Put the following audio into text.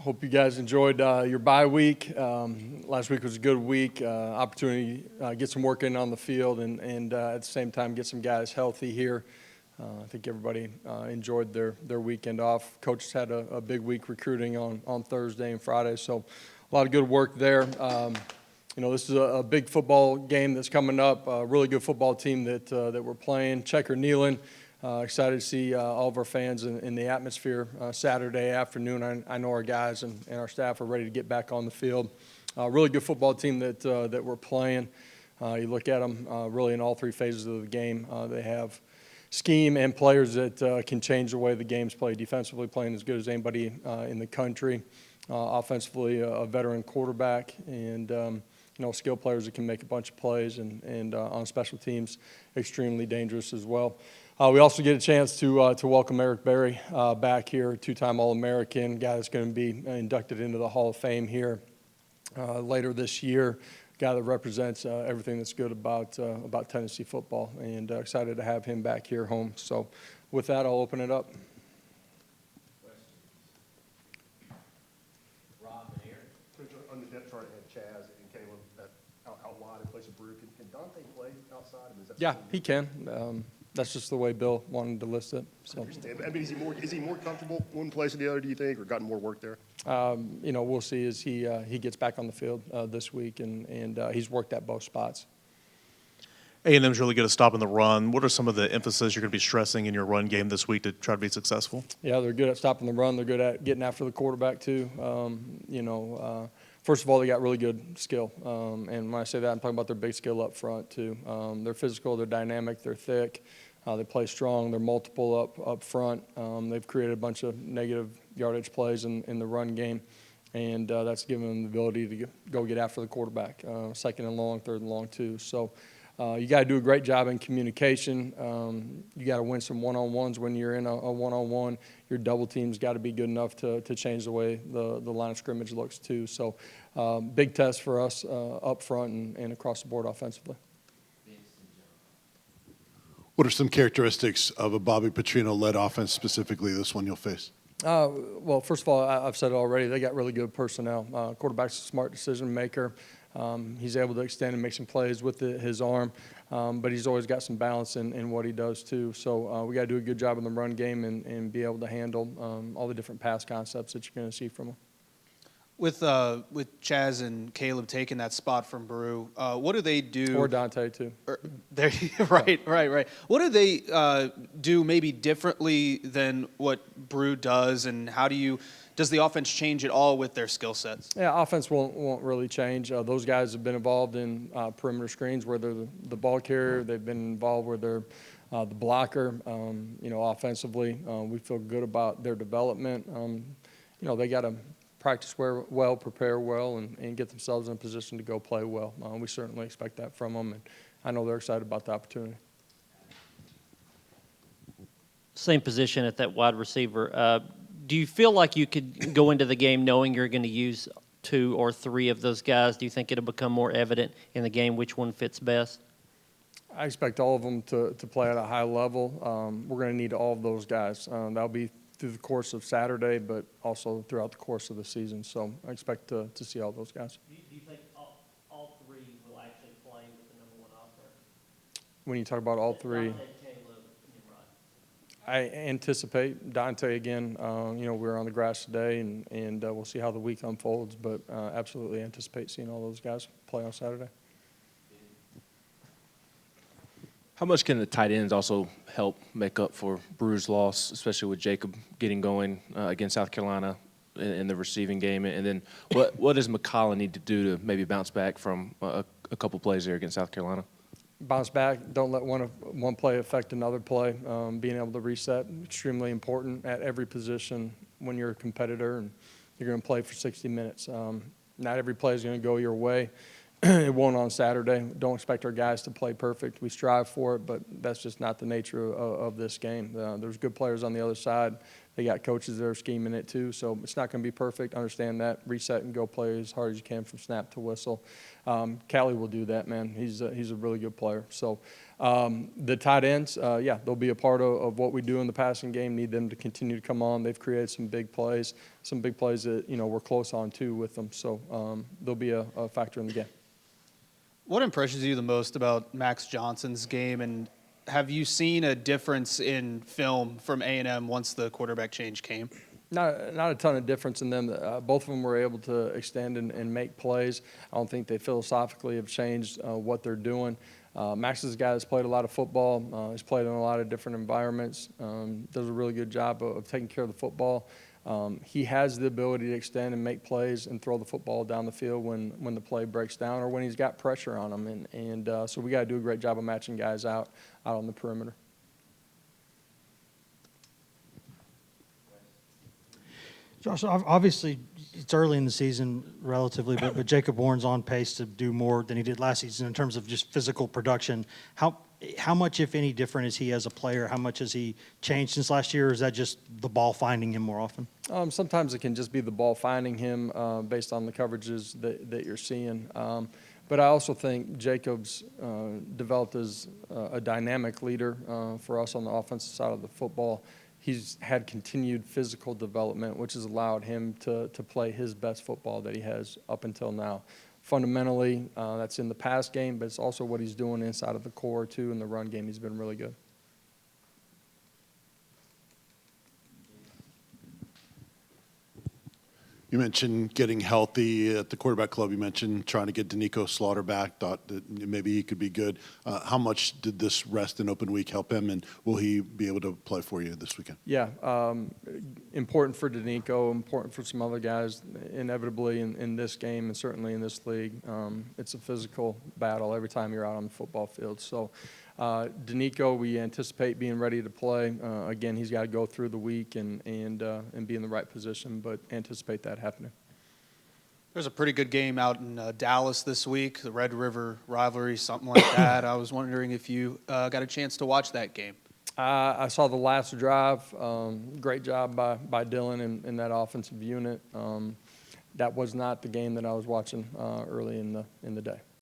Hope you guys enjoyed your bye week. Last week was a good week. Opportunity to get some work in on the field and at the same time get some guys healthy here. I think everybody enjoyed their weekend off. Coaches had a big week recruiting on Thursday and Friday, so a lot of good work there. This is a big football game that's coming up, a really good football team that we're playing. Checker Neyland. Excited to see all of our fans in the atmosphere Saturday afternoon. I know our guys and our staff are ready to get back on the field. Really good football team that we're playing. You look at them really in all three phases of the game. They have scheme and players that can change the way the game's played. Defensively playing as good as anybody in the country. Offensively, a veteran quarterback and skilled players that can make a bunch of plays and on special teams, extremely dangerous as well. We also get a chance to welcome Eric Berry back here, two-time All-American, guy that's going to be inducted into the Hall of Fame here later this year, guy that represents everything that's good about Tennessee football, and excited to have him back here home. So with that, I'll open it up. Rob and Aaron. On the depth chart, it had Chaz and Caleb out wide in place of Brew. Can Dante play outside? Yeah, he can. That's just the way Bill wanted to list it. So, I mean, is he more comfortable one place or the other, do you think, or gotten more work there? We'll see as he gets back on the field this week, and he's worked at both spots. A&M's really good at stopping the run. What are some of the emphasis you're going to be stressing in your run game this week to try to be successful? Yeah, they're good at stopping the run. They're good at getting after the quarterback too. First of all, they got really good skill, and when I say that, I'm talking about their big skill up front too. They're physical, they're dynamic, they're thick. They play strong. They're multiple up front. They've created a bunch of negative yardage plays in the run game, and that's given them the ability to go get after the quarterback. Second and long, third and long too. So you got to do a great job in communication. You got to win some one-on-ones when you're in a one-on-one. Your double team's got to be good enough to change the way the line of scrimmage looks too. So big test for us up front and across the board offensively. What are some characteristics of a Bobby Petrino-led offense, specifically this one you'll face? Well, first of all, I've said it already. They got really good personnel. Quarterback's a smart decision maker. He's able to extend and make some plays with his arm, but he's always got some balance in what he does too. So we got to do a good job in the run game and be able to handle all the different pass concepts that you're going to see from him. With Chaz and Caleb taking that spot from Brew, what do they do? Or Dante too. Right. What do they do maybe differently than what Brew does, and does the offense change at all with their skill sets? Yeah, offense won't really change. Those guys have been involved in perimeter screens where they're the ball carrier. They've been involved where they're the blocker. Offensively, we feel good about their development. They got to practice well, prepare well, and get themselves in a position to go play well. We certainly expect that from them, and I know they're excited about the opportunity. Same position at that wide receiver. Do you feel like you could go into the game knowing you're going to use 2 or 3 of those guys? Do you think it'll become more evident in the game which one fits best? I expect all of them to play at a high level. We're going to need all of those guys. That'll be through the course of Saturday, but also throughout the course of the season. So I expect to see all those guys. Do you think all 3 will actually play with the number 1 offer? When you talk about all 3, I anticipate Dante again. We're on the grass today, and we'll see how the week unfolds, but absolutely anticipate seeing all those guys play on Saturday. How much can the tight ends also help make up for Brew's loss, especially with Jacob getting going against South Carolina in the receiving game? And then what does McCollum need to do to maybe bounce back from a couple plays there against South Carolina? Bounce back. Don't let one play affect another play. Being able to reset, extremely important at every position when you're a competitor and you're going to play for 60 minutes. Not every play is going to go your way. It won't on Saturday. Don't expect our guys to play perfect. We strive for it, but that's just not the nature of this game. There's good players on the other side. They got coaches that are scheming it too, so it's not going to be perfect. Understand that. Reset and go play as hard as you can from snap to whistle. Callie will do that, man. He's a really good player. So the tight ends, yeah, they'll be a part of what we do in the passing game. Need them to continue to come on. They've created some big plays that we're close on too with them. So they'll be a factor in the game. What impresses you the most about Max Johnson's game, and have you seen a difference in film from A&M once the quarterback change came? Not a ton of difference in them. Both of them were able to extend and make plays. I don't think they philosophically have changed what they're doing. Max is a guy that's played a lot of football. He's played in a lot of different environments. Does a really good job of taking care of the football. He has the ability to extend and make plays and throw the football down the field when the play breaks down or when he's got pressure on him. And so we got to do a great job of matching guys out on the perimeter. Josh, obviously, it's early in the season relatively, but Jacob Horn's on pace to do more than he did last season in terms of just physical production. How much, if any, different is he as a player? How much has he changed since last year, or is that just the ball finding him more often? Sometimes it can just be the ball finding him based on the coverages that you're seeing. But I also think Jacob's developed as a dynamic leader for us on the offensive side of the football. He's had continued physical development, which has allowed him to play his best football that he has up until now. Fundamentally, that's in the pass game, but it's also what he's doing inside of the core, too, in the run game. He's been really good. You mentioned getting healthy at the quarterback club. You mentioned trying to get Danico Slaughter back, thought that maybe he could be good. How much did this rest and open week help him, and will he be able to play for you this weekend? Yeah, important for Danico, important for some other guys, inevitably in this game and certainly in this league. It's a physical battle every time you're out on the football field. So Danico, we anticipate being ready to play. Again, he's got to go through the week and be in the right position, but anticipate that happening. There's a pretty good game out in Dallas this week, the Red River rivalry, something like that. I was wondering if you got a chance to watch that game. I saw the last drive. Great job by Dylan and that offensive unit. That was not the game that I was watching early in the day.